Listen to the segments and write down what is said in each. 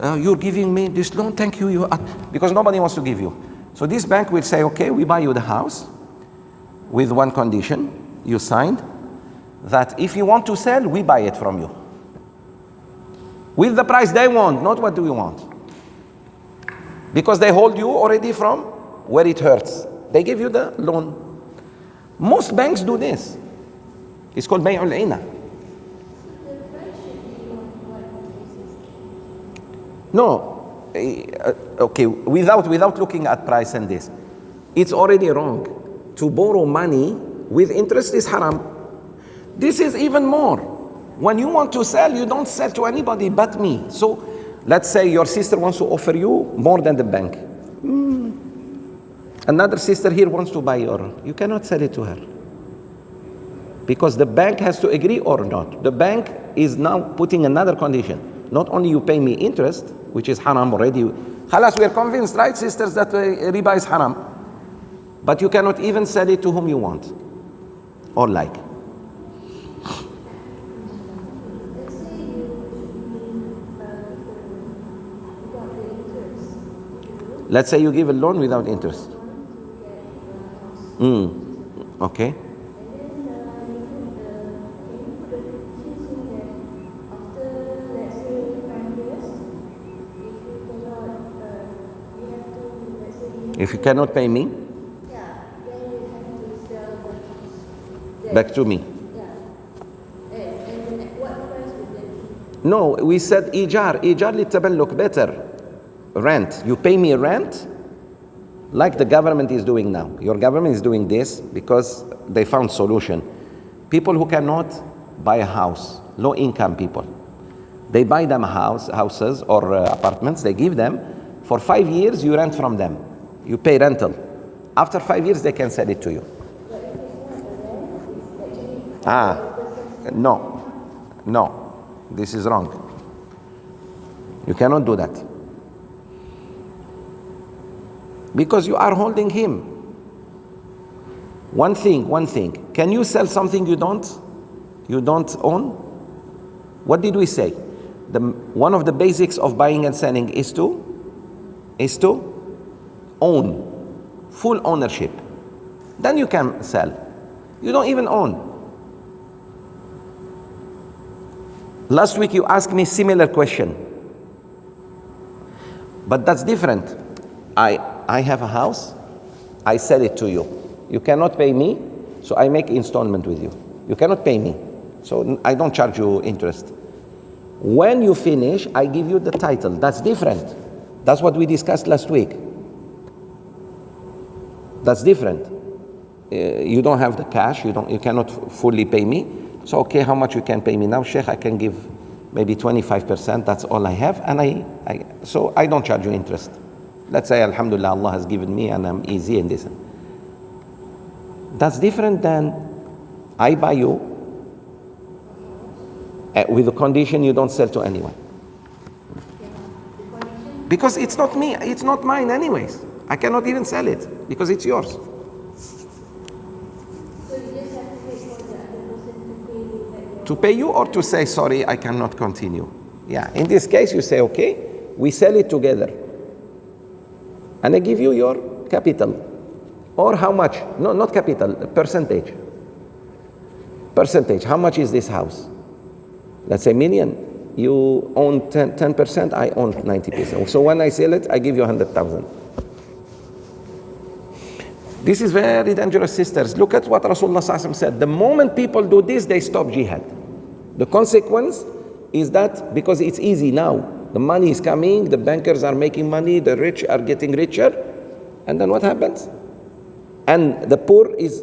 you're giving me this loan, thank you, because nobody wants to give you. So this bank will say, okay, we buy you the house with one condition, you signed, that if you want to sell, we buy it from you. With the price they want, not what do we want. Because they hold you already from where it hurts. They give you the loan. Most banks do this. It's called Bay'ul Ina. No, okay, without looking at price and this, it's already wrong. To borrow money with interest is haram. This is even more. When you want to sell, you don't sell to anybody but me. So let's say your sister wants to offer you more than the bank. Another sister here wants to buy you cannot sell it to her. Because the bank has to agree or not. The bank is now putting another condition. Not only you pay me interest, which is haram already. Khalas, we are convinced, right, sisters, that riba is haram. But you cannot even sell it to whom you want or like. Let's say you give a loan without interest. Okay. If you cannot pay me, back to me. No, we said ijar litaballuk, better. Rent. You pay me rent like the government is doing now. Your government is doing this because they found solution. People who cannot buy a house, low income people, they buy them houses or apartments, they give them. For 5 years, you rent from them. You pay rental. After 5 years, they can sell it to you. No, this is wrong. You cannot do that. Because you are holding him. One thing. Can you sell something you don't own? What did we say? One of the basics of buying and selling is to own, full ownership. Then you can sell. You don't even own. Last week you asked me similar question. But that's different. I have a house, I sell it to you. You cannot pay me, so I make installment with you. You cannot pay me, so I don't charge you interest. When you finish, I give you the title. That's different. That's what we discussed last week. That's different. You don't have the cash, you cannot fully pay me. So okay, how much you can pay me now? Sheikh, I can give maybe 25%, that's all I have, and so I don't charge you interest. Let's say, alhamdulillah, Allah has given me and I'm easy in this. That's different than I buy you with the condition you don't sell to anyone. Because it's not me, it's not mine anyways. I cannot even sell it because it's yours. So you just have to wait for the other person to pay you back. To pay you or to say, sorry, I cannot continue. Yeah, in this case you say, okay, we sell it together. And I give you your capital. Or how much? No, not capital, percentage. Percentage, how much is this house? Let's say million. You own 10%, I own 90%. So when I sell it, I give you 100,000. This is very dangerous, sisters. Look at what Rasulullah ﷺ said. The moment people do this, they stop jihad. The consequence is that because it's easy now, the money is coming, the bankers are making money, the rich are getting richer, and then what happens? And the poor is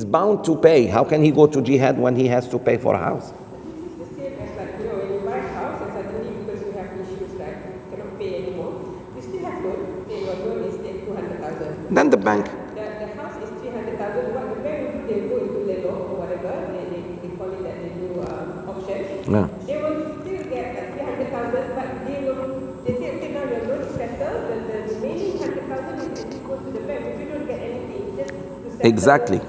bound to pay. How can he go to jihad when he has to pay for a house? It's the same as like, when you buy a house and suddenly because you have issues like you cannot pay anymore, you still have loan, and your loan is 200,000. Then the bank. The house is 300,000. What the bank will do, they go into the law or whatever, they call it that they do auction. Yeah. They will still get like 300,000, but they say, okay, now your loan is settled, the remaining 100,000 is go to the bank. If you don't get anything, just to settle. Exactly.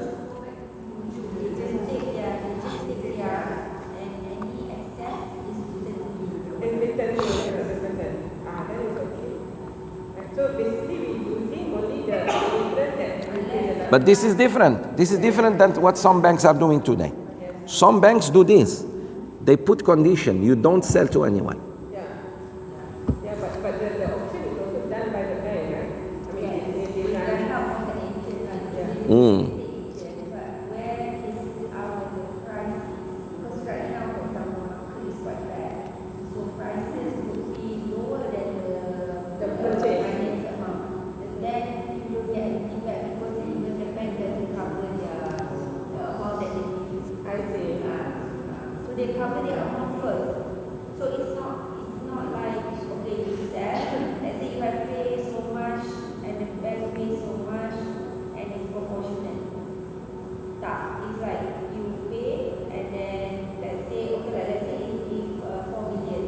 So basically we're using only the interest that we pay the last. But this is different. This is different than what some banks are doing today. Some banks do this. They put condition, you don't sell to anyone. Yeah. Yeah, but the auction is also done by the bank, right? I mean, they run. Mm. The purchase. I see. So they cover their amount first. So it's not like, okay, you sell, let's say if I pay so much and the bank pays so much and it's proportionate. Tak, it's like you pay and then let's say, okay, like let's say if 4 million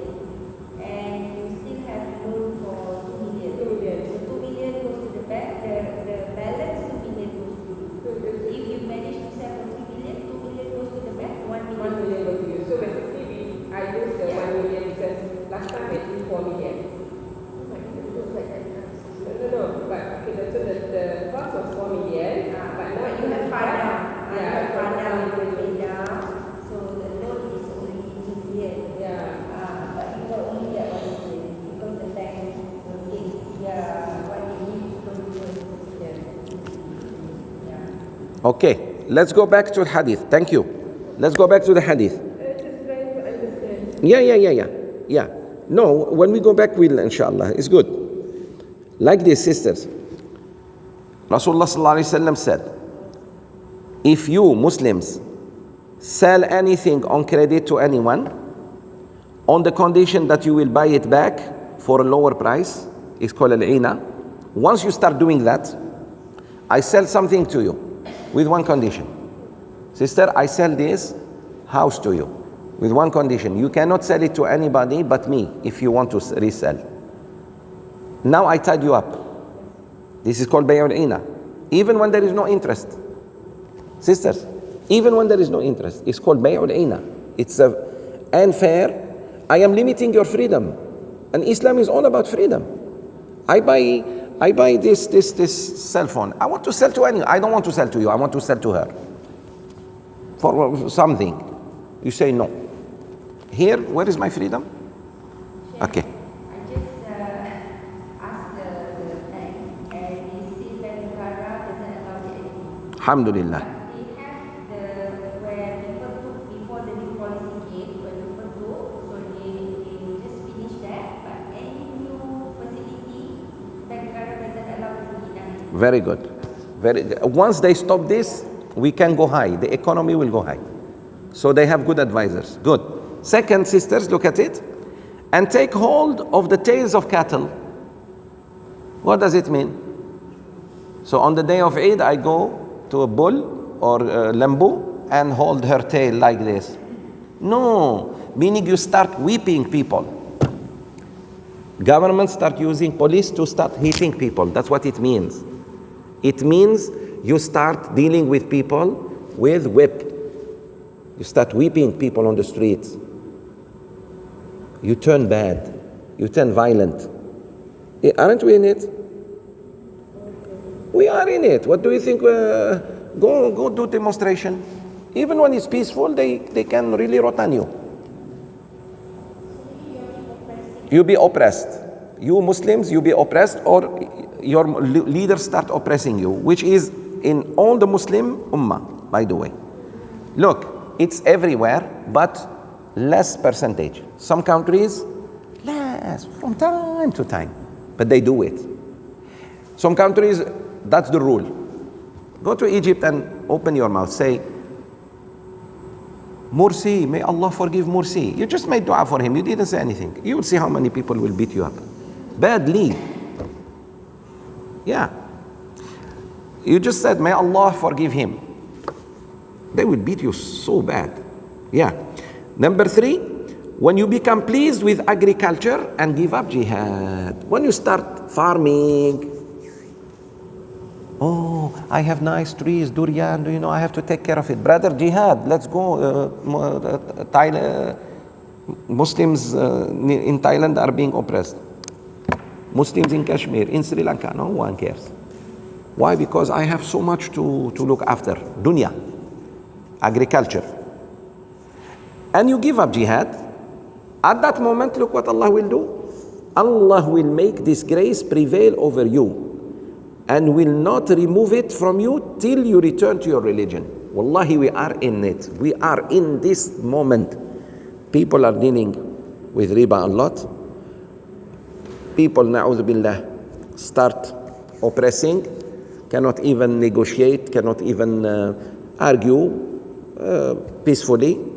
and you still have loan for 2 million. 2 million. So 2 million goes to the bank, the balance 2 million goes to you. If you manage to sell for 3 million, 2 million goes to the bank, 1 million. 1 million goes to you. So basically I use the 1 million because last time I used 4 million. No. But okay, so the cost was 4 million. But now You have padang. Yeah, Padang you pay down. So the loan is only 2 million. Yeah. But you will only get 1 million because the bank will take what they need to do. Yeah. Okay, let's go back to the hadith. Thank you. Let's go back to the hadith. Just trying to understand. Yeah. No, when we go back, we'll, inshallah. It's good. Like this, sisters. Rasulullah sallallahu alaihi wasallam said, if you Muslims sell anything on credit to anyone, on the condition that you will buy it back for a lower price, it's called al-ina. Once you start doing that, I sell something to you with one condition. Sister, I sell this house to you with one condition. You cannot sell it to anybody but me if you want to resell. Now I tied you up. This is called bay'ul ina. Even when there is no interest. Sisters, even when there is no interest, it's called bay'ul ina. It's unfair. I am limiting your freedom. And Islam is all about freedom. I buy this cell phone. I want to sell to anyone. I don't want to sell to you. I want to sell to her. For something. You say no. Here, where is my freedom? Okay. I just asked the bank and they say that the Negara doesn't allow it anymore. Alhamdulillah. They have where people took before the new policy came, where people took, so they just finished that. But any new facility, the Negara doesn't allow to be done. Very good. Once they stop this, we can go high. The economy will go high. So they have good advisors. Good. Second, sisters, look at it. And take hold of the tails of cattle. What does it mean? So on the day of Eid, I go to a bull or a lambu and hold her tail like this. No, meaning you start whipping people. Government start using police to start hitting people. That's what it means. It means you start dealing with people with whip. You start whipping people on the streets. You turn bad. You turn violent. Aren't we in it? We are in it. What do you think? Go do demonstration. Even when it's peaceful, they can really rot on you. You be oppressed. You Muslims, you be oppressed, or your leaders start oppressing you, which is in all the Muslim ummah, by the way. Look, it's everywhere, but less percentage. Some countries, less, from time to time, but they do it. Some countries, that's the rule. Go to Egypt and open your mouth, say, Morsi, may Allah forgive Morsi. You just made dua for him, you didn't say anything. You will see how many people will beat you up. Badly. Yeah. You just said, may Allah forgive him. They will beat you so bad. Yeah. Number 3, when you become pleased with agriculture and give up jihad. When you start farming, oh, I have nice trees, durian, you know, I have to take care of it. Brother, jihad, let's go. Muslims in Thailand are being oppressed. Muslims in Kashmir, in Sri Lanka, no one cares. Why? Because I have so much to look after. Dunya, agriculture. And you give up jihad. At that moment, look what Allah will do. Allah will make disgrace prevail over you and will not remove it from you till you return to your religion. Wallahi, we are in it. We are in this moment. People are dealing with riba a lot. People, na'udhu billah, start oppressing, cannot even negotiate, cannot even argue peacefully.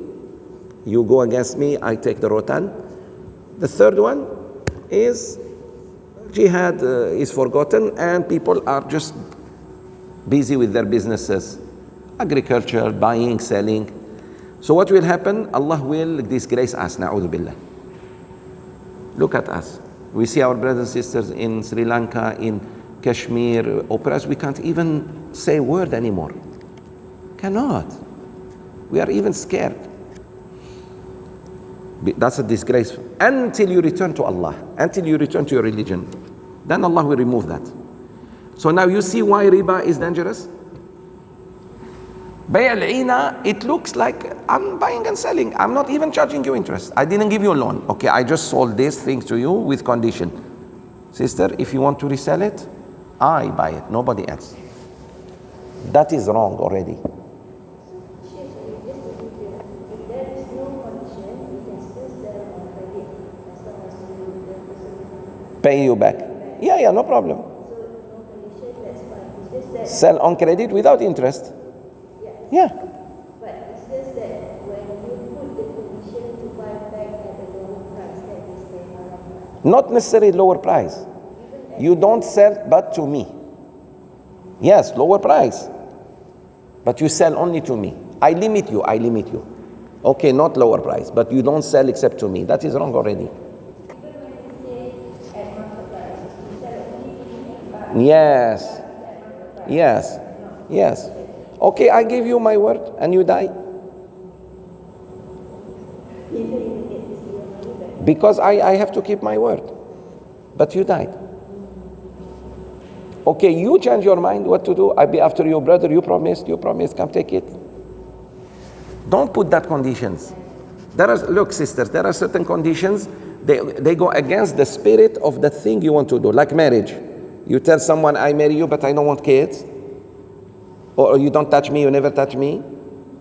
You go against me, I take the rotan. The third one is jihad is forgotten and people are just busy with their businesses, agriculture, buying, selling. So what will happen? Allah will disgrace us, na'udhu billah. Look at us. We see our brothers and sisters in Sri Lanka, in Kashmir, oppressed. We can't even say a word anymore. Cannot. We are even scared. That's a disgrace. Until you return to Allah, until you return to your religion, then Allah will remove that. So now you see why riba is dangerous? Bay' al-ina, it looks like I'm buying and selling. I'm not even charging you interest. I didn't give you a loan. Okay, I just sold this thing to you with condition. Sister, if you want to resell it, I buy it, nobody else. That is wrong already. Pay you back. Yeah, no problem. Sell on credit without interest. Yeah. But it says that when you put the condition to buy back at a lower price, that is the haram. Not necessarily lower price. You don't sell but to me. Yes, lower price. But you sell only to me. I limit you. Okay, not lower price, but you don't sell except to me. That is wrong already. Yes. Okay, I give you my word and you die. Because I have to keep my word. But you died. Okay, you change your mind what to do. I be after your brother. You promised, come take it. Don't put that conditions. Look, sisters, there are certain conditions. They go against the spirit of the thing you want to do, like marriage. You tell someone, I marry you, but I don't want kids. Or you don't touch me, you never touch me.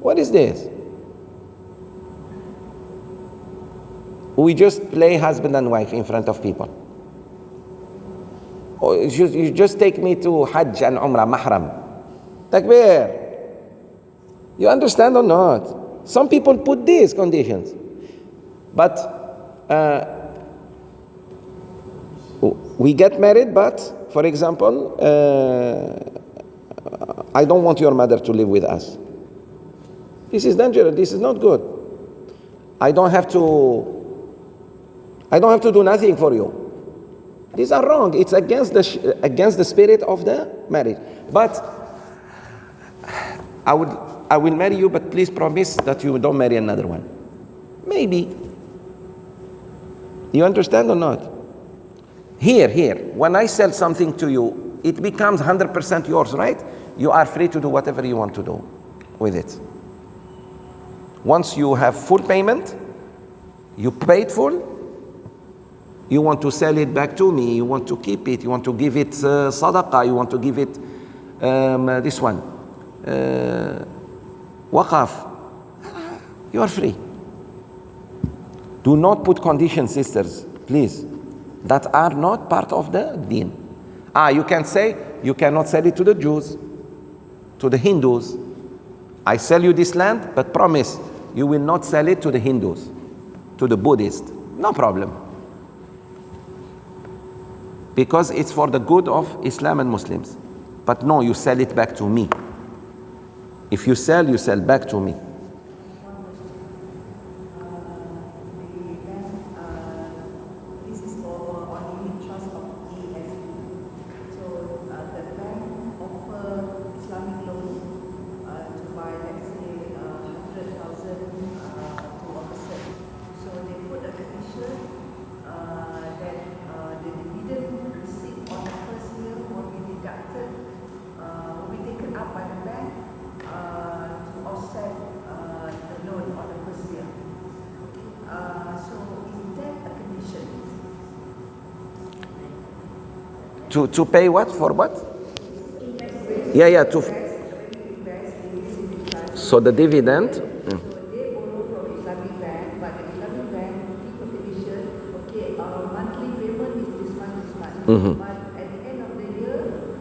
What is this? We just play husband and wife in front of people. Or you just take me to Hajj and Umrah, mahram. Takbir. You understand or not? Some people put these conditions. But we get married, but, for example, I don't want your mother to live with us. This is dangerous. This is not good. I don't have to do nothing for you. These are wrong. It's against the spirit of the marriage. But I will marry you, but please promise that you don't marry another one. Maybe. You understand or not? Here. When I sell something to you, it becomes 100% yours, right? You are free to do whatever you want to do with it. Once you have full payment, you paid full, you want to sell it back to me, you want to keep it, you want to give it sadaqah, you want to give it this one, waqaf, you are free. Do not put conditions, sisters, please, that are not part of the deen. You can say, you cannot sell it to the Jews, to the Hindus. I sell you this land, but promise you will not sell it to the Hindus, to the Buddhists. No problem. Because it's for the good of Islam and Muslims. But no, you sell it back to me. If you sell back to me. To pay what? For what? Yeah, yeah. So the dividend. So they borrow from Islamic bank, but the Islamic bank keep a condition, okay, our monthly payment is this month. But at the end of the year,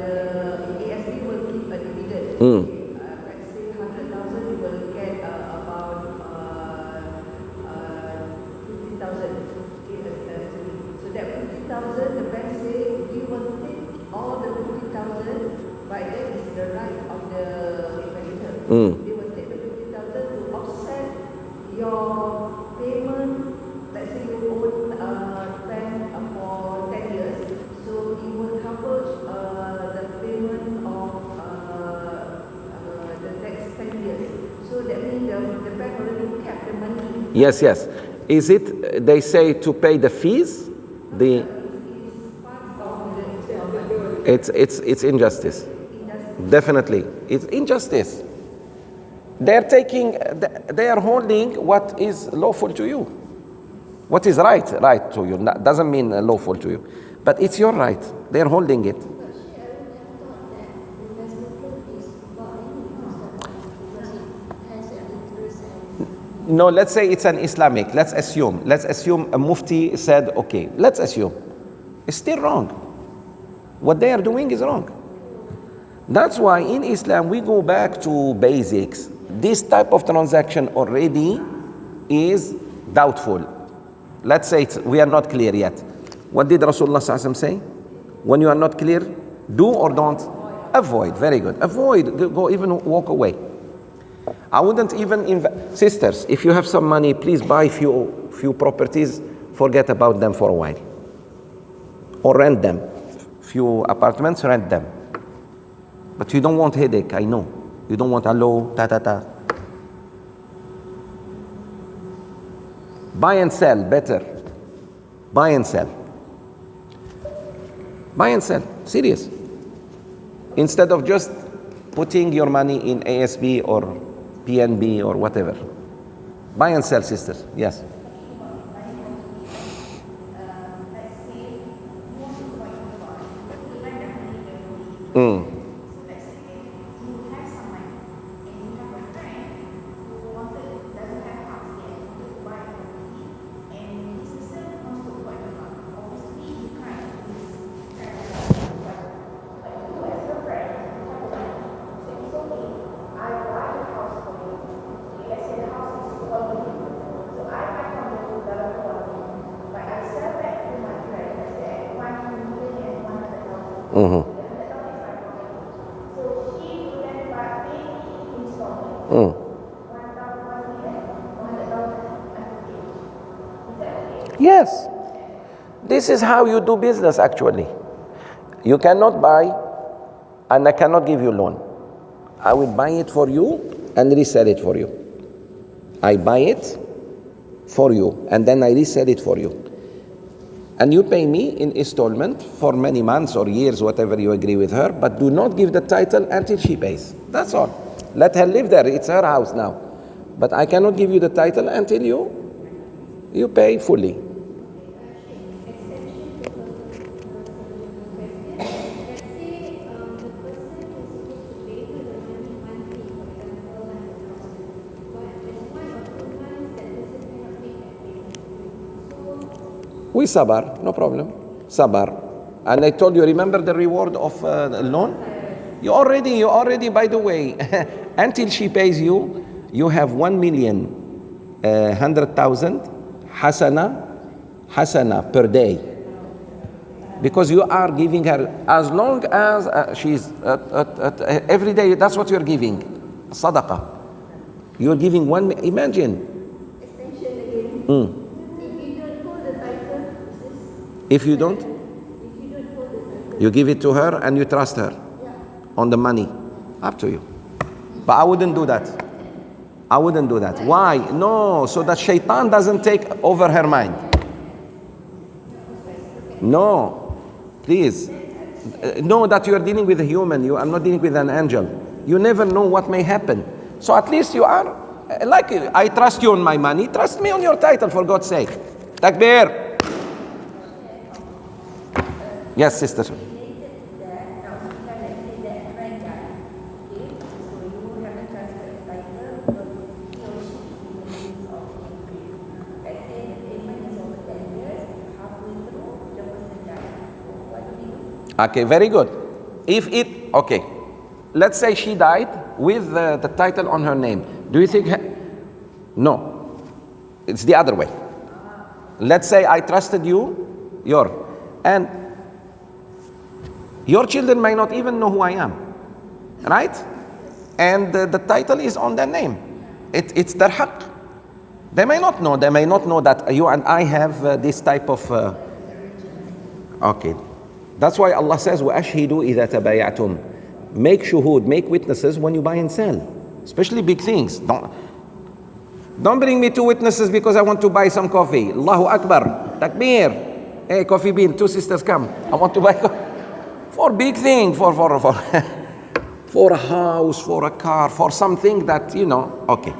the ASB will keep a dividend. Let's say 100,000, you will get about 50,000. So that 50,000, the bank say we will take all the 50,000, but that is the right of the investor. They will take the 50,000 to offset your payment. Let's say you own bank for 10 years, so it will cover the payment of the next 10 years. So that means the bank already kept the money. Yes, yes. Is it? They say to pay the fees. It's injustice. Definitely, it's injustice. They are holding what is lawful to you. What is right to you. That doesn't mean lawful to you. But it's your right. They are holding it. No, let's say it's an Islamic. Let's assume a mufti said, okay, let's assume. It's still wrong. What they are doing is wrong. That's why in Islam we go back to basics. This type of transaction already is doubtful. Let's say we are not clear yet. What did Rasulullah ﷺ say? When you are not clear, do or don't? Avoid. Very good. Avoid. Go even walk away. I wouldn't even sisters, if you have some money, please buy few properties, forget about them for a while. Or rent them. Few apartments, rent them. But you don't want headache, I know. You don't want hello, ta. Buy and sell, better. Buy and sell. Buy and sell, serious. Instead of just putting your money in ASB or PNB or whatever. Buy and sell, sisters, yes. Yes. This is how you do business actually. You cannot buy and I cannot give you loan. I will buy it for you and resell it for you. I buy it for you and then I resell it for you. And you pay me in installment for many months or years, whatever you agree with her, but do not give the title until she pays. That's all. Let her live there. It's her house now. But I cannot give you the title until you pay fully. We sabar, no problem. Sabar. And I told you, remember the reward of loan? You already, by the way, until she pays you, you have 1,100,000 hasana per day. Because you are giving her, as long as she's every day, that's what you're giving. Sadaqah. You're giving imagine. If you don't, you give it to her and you trust her on the money. Up to you. But I wouldn't do that. Why? No, so that shaitan doesn't take over her mind. No, please. Know that you are dealing with a human. You are not dealing with an angel. You never know what may happen. So at least you are, like I trust you on my money, trust me on your title for God's sake. Takbir. Yes, sister. Related to that, now let's say that friend died, okay? So you haven't transferred the title because he or she is in the midst of increase. Let's say the payment is over 10 years, halfway through, the person died. So what do we do? Okay, very good. Okay, let's say she died with the title on her name. Do you think? No, it's the other way. Let's say I trusted you, and your children may not even know who I am, right? And the title is on their name. It's their haqq. They may not know. They may not know that you and I have this type of. Okay, that's why Allah says, وَأَشْهِدُوا إِذَا تَبَايَعْتُمْ. Make shuhud, make witnesses when you buy and sell, especially big things. Don't bring me 2 witnesses because I want to buy some coffee. Allahu Akbar, takbir. Hey, Coffee Bean, 2 sisters come. I want to buy coffee. For big thing, for for a house, for a car, for something that, okay.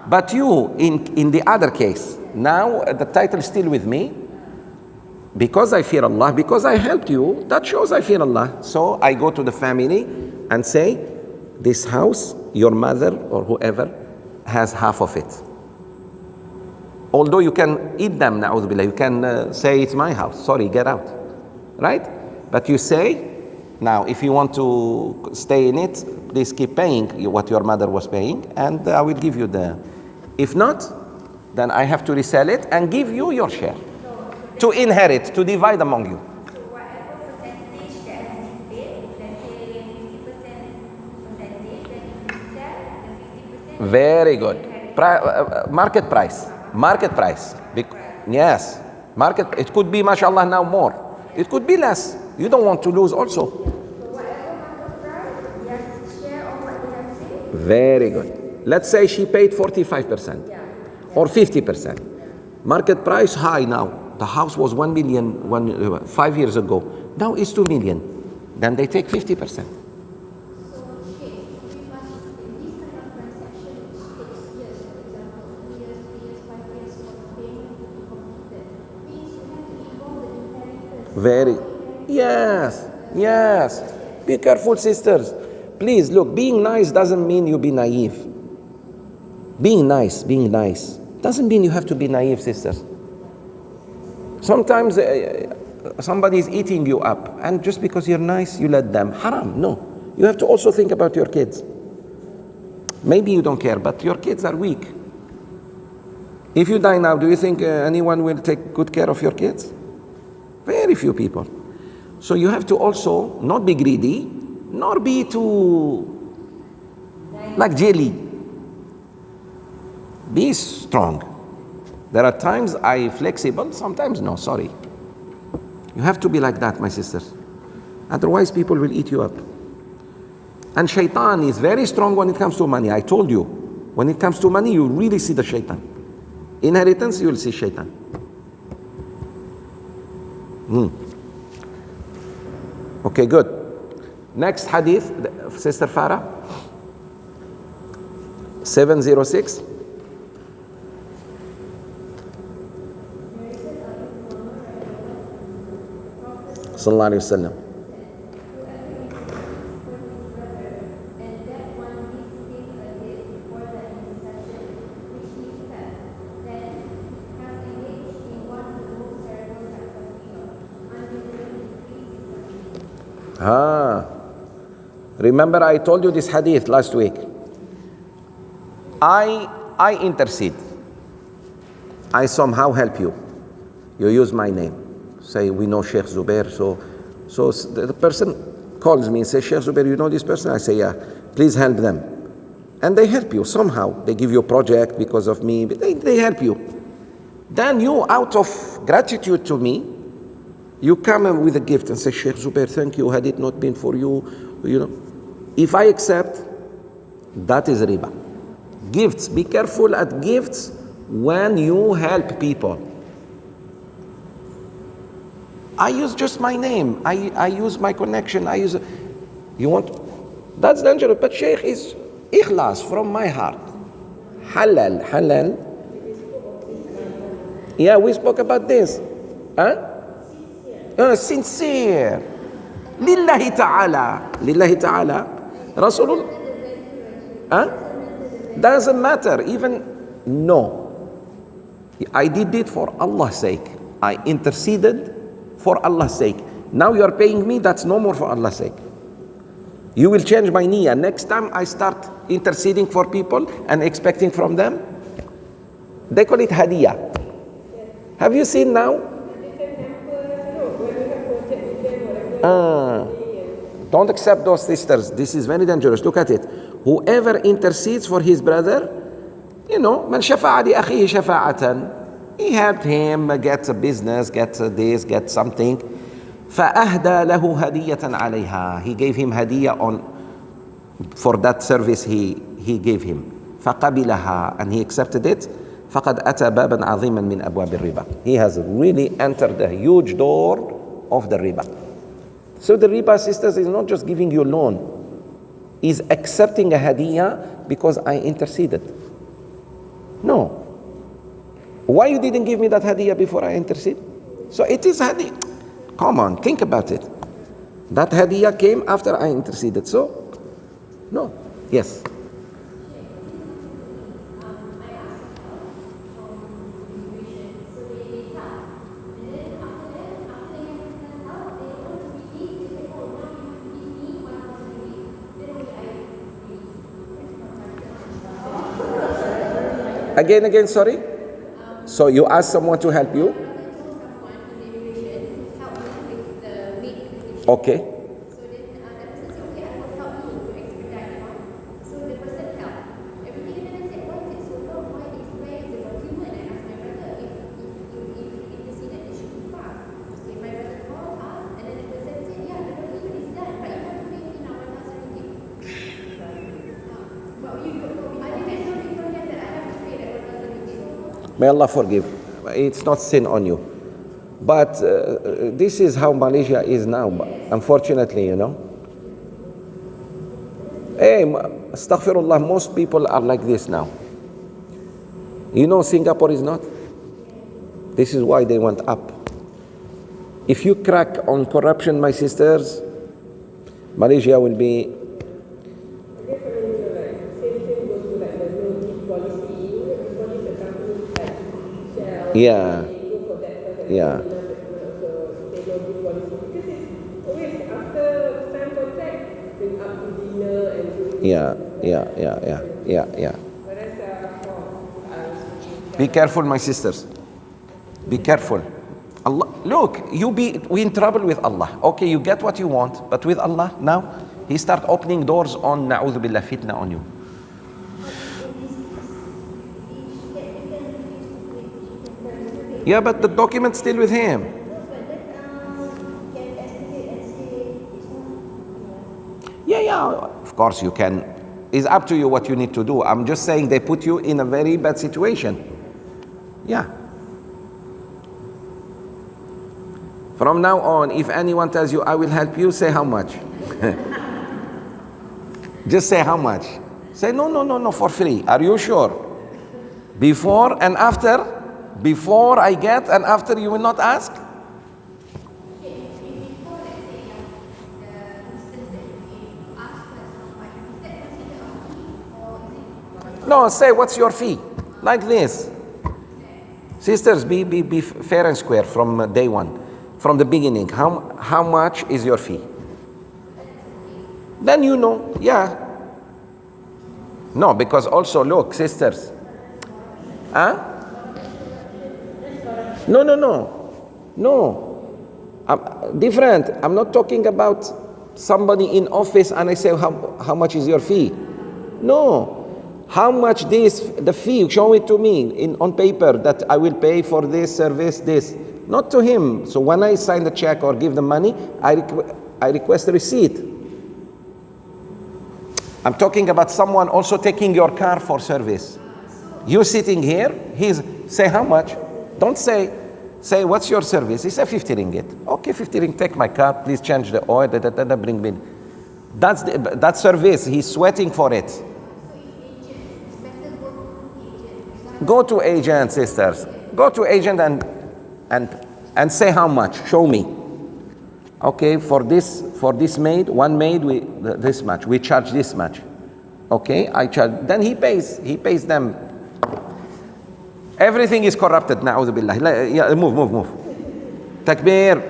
But you, in the other case, now the title is still with me. Because I fear Allah, because I helped you, that shows I fear Allah. So I go to the family and say, this house, your mother or whoever, has half of it. Although you can eat them, na'udhu billah, you can say it's my house, sorry, get out. Right? But you say, now if you want to stay in it, please keep paying what your mother was paying, and I will give you if not, then I have to resell it and give you your share. To inherit, to divide among you. So whatever percentage that has been paid, let's say 50% percentage, then you sell the 50%. Very good. Market price. Market price. Yes. Market. It could be, mashallah, now more. It could be less. You don't want to lose also. So whatever market price, he has to share of what they have paid. Very good. Let's say she paid 45% or 50%. Market price high now. The house was 1 million 5 years ago. Now it's 2 million. Then they take 50%. Yes. Be careful, sisters. Please, look, being nice doesn't mean you be naive. Being nice doesn't mean you have to be naive, sisters. Sometimes somebody is eating you up, and just because you're nice, you let them. Haram, no. You have to also think about your kids. Maybe you don't care, but your kids are weak. If you die now, do you think anyone will take good care of your kids? Very few people. So you have to also not be greedy, nor be too like jelly. Be strong. There are times I flexible, sometimes no, sorry. You have to be like that, my sisters. Otherwise people will eat you up. And shaitan is very strong when it comes to money. I told you, when it comes to money, you really see the shaitan. Inheritance, you will see shaitan. Okay, good. Next hadith, Sister Farah. 706. Sallallahu Alaihi Wasallam. Remember I told you this hadith last week. I intercede. I somehow help you. You use my name. Say, we know Sheikh Zubair. So the person calls me and says, Sheikh Zubair, you know this person? I say, yeah. Please help them. And they help you somehow. They give you a project because of me. But they help you. Then you, out of gratitude to me, you come with a gift and say, Sheikh Zubair, thank you. Had it not been for you, if I accept, that is riba. Gifts, be careful at gifts when you help people. I use just my name. I use my connection. That's dangerous. But Sheikh is ikhlas from my heart. Halal. Yeah, we spoke about this. Huh? sincere. Lillahi ta'ala. Lillahi ta'ala. Rasulullah. Huh? Doesn't matter. Even, no. I did it for Allah's sake. I interceded for Allah's sake. Now you are paying me, that's no more for Allah's sake. You will change my niyyah. Next time I start interceding for people and expecting from them, they call it hadiyah. Have you seen now? Don't accept those sisters. This is very dangerous. Look at it. Whoever intercedes for his brother, من شفع لأخيه شفاعة. He helped him get a business, get this, get something. فأهدى له هدية عليها. He gave him hadiyah for that service he gave him. فقبلها, and he accepted it. فقد أتى بابا عظيما من أبواب الربا. He has really entered a huge door of the riba. So the riba, sisters, is not just giving you a loan. Is accepting a hadiyah because I interceded. No. Why you didn't give me that hadiyah before I intercede? So it is hadiyah. Come on, think about it. That hadiyah came after I interceded. So, no. Yes. Again, sorry? So you ask someone to help you? Okay. May Allah forgive. It's not sin on you. But this is how Malaysia is now, unfortunately, Hey, astaghfirullah, most people are like this now. Singapore is not. This is why they went up. If you crack on corruption, my sisters, Malaysia will be. Yeah. Be careful, my sisters. Be careful. Allah, look, we in trouble with Allah. Okay, you get what you want, but with Allah now, He start opening doors on na'udhu billah fitna on you. Yeah, but the document's still with him. Yeah, of course you can. It's up to you what you need to do. I'm just saying they put you in a very bad situation. Yeah. From now on, if anyone tells you, I will help you, say how much. Just say how much. Say, no, for free. Are you sure? Before and after? Before I get and after you will not ask? No, say what's your fee? Like this. Sisters, be fair and square from day one. From the beginning. How much is your fee? Then you know, yeah. No, because also look, sisters. Huh? No. I'm different. I'm not talking about somebody in office and I say, how much is your fee? No. How much the fee, show it to me on paper that I will pay for this service, this. Not to him. So when I sign the check or give the money, I request a receipt. I'm talking about someone also taking your car for service. You sitting here, say how much? Don't say what's your service? He said 50 ringgit. Okay, 50 ringgit, take my car, please change the oil, bring me. That service, he's sweating for it. Go to agent, sisters. Go to agent and say how much. Show me. Okay, for this maid, one maid, this much. We charge this much. Okay, I charge. Then he pays them. Everything is corrupted. Na'udhu billah. Yeah, move. Takbir.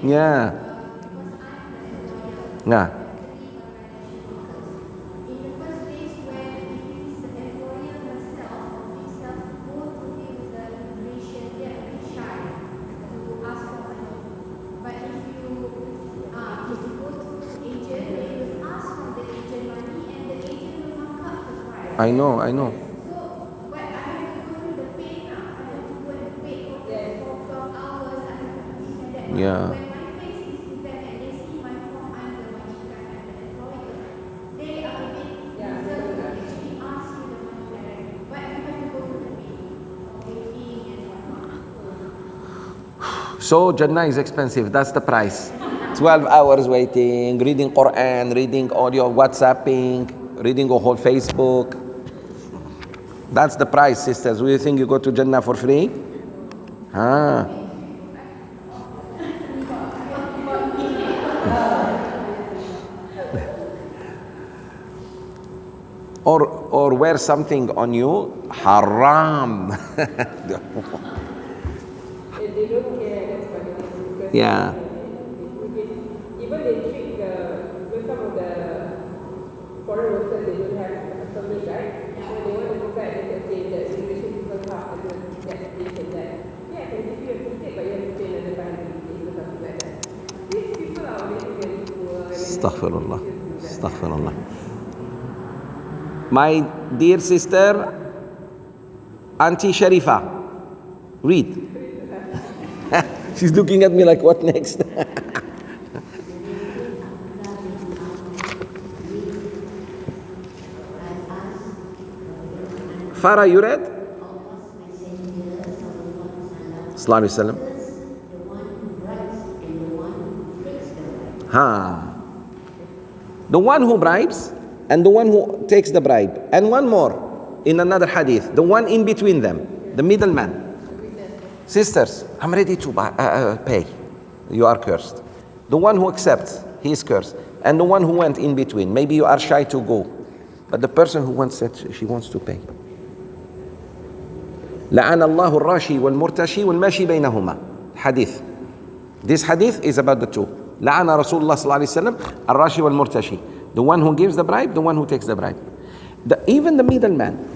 Yeah. Yeah. In the first place, when it is the employer herself or himself go to him with the information, they are a bit shy to ask for money. But if you go to the agent, they will ask from the agent money, and the agent will mark up the price. I know. So, but I have to go through the pay now. I have to go and pay for 12 hours. I have to do this and that. Yeah. When my face is to them and they see my form, I'm the majikan, I'm the employer, they are a bit reserved to actually ask you the money directly. But you have to go through the pay, waiting and whatnot. So Jannah is expensive. That's the price. 12 hours waiting, reading Quran, reading audio, WhatsApping, reading a whole Facebook. That's the price, sisters. Do you think you go to Jannah for free? Or wear something on you, haram. And they don't care, that's what it is. Because Yeah. even they treat some of the foreign workers, they don't have a permit, right? When they want to go back, they say that immigration people have to do that, this and that. Yeah, I can give you a ticket, but you have to pay another 500 rupees or something like that. These people are already very poor. Astaghfirullah. My dear sister, Auntie Sharifa, read. She's looking at me like, what next? Farah, you read? Sallallahu Alaihi Wasallam. The one who bribes and the one who takes the bribe. And one more in another hadith, the one in between them, the middleman. Sisters, I'm ready to pay. You are cursed. The one who accepts, he is cursed. And the one who went in between, maybe you are shy to go. But the person who wants it, she wants to pay. لعن الله الراشي والمرتشي والماشي بينهما. Hadith. This hadith is about the two. لعن رسول الله صلى الله عليه وسلم الراشي والمرتشي. The one who gives the bribe, the one who takes the bribe. Even the middleman.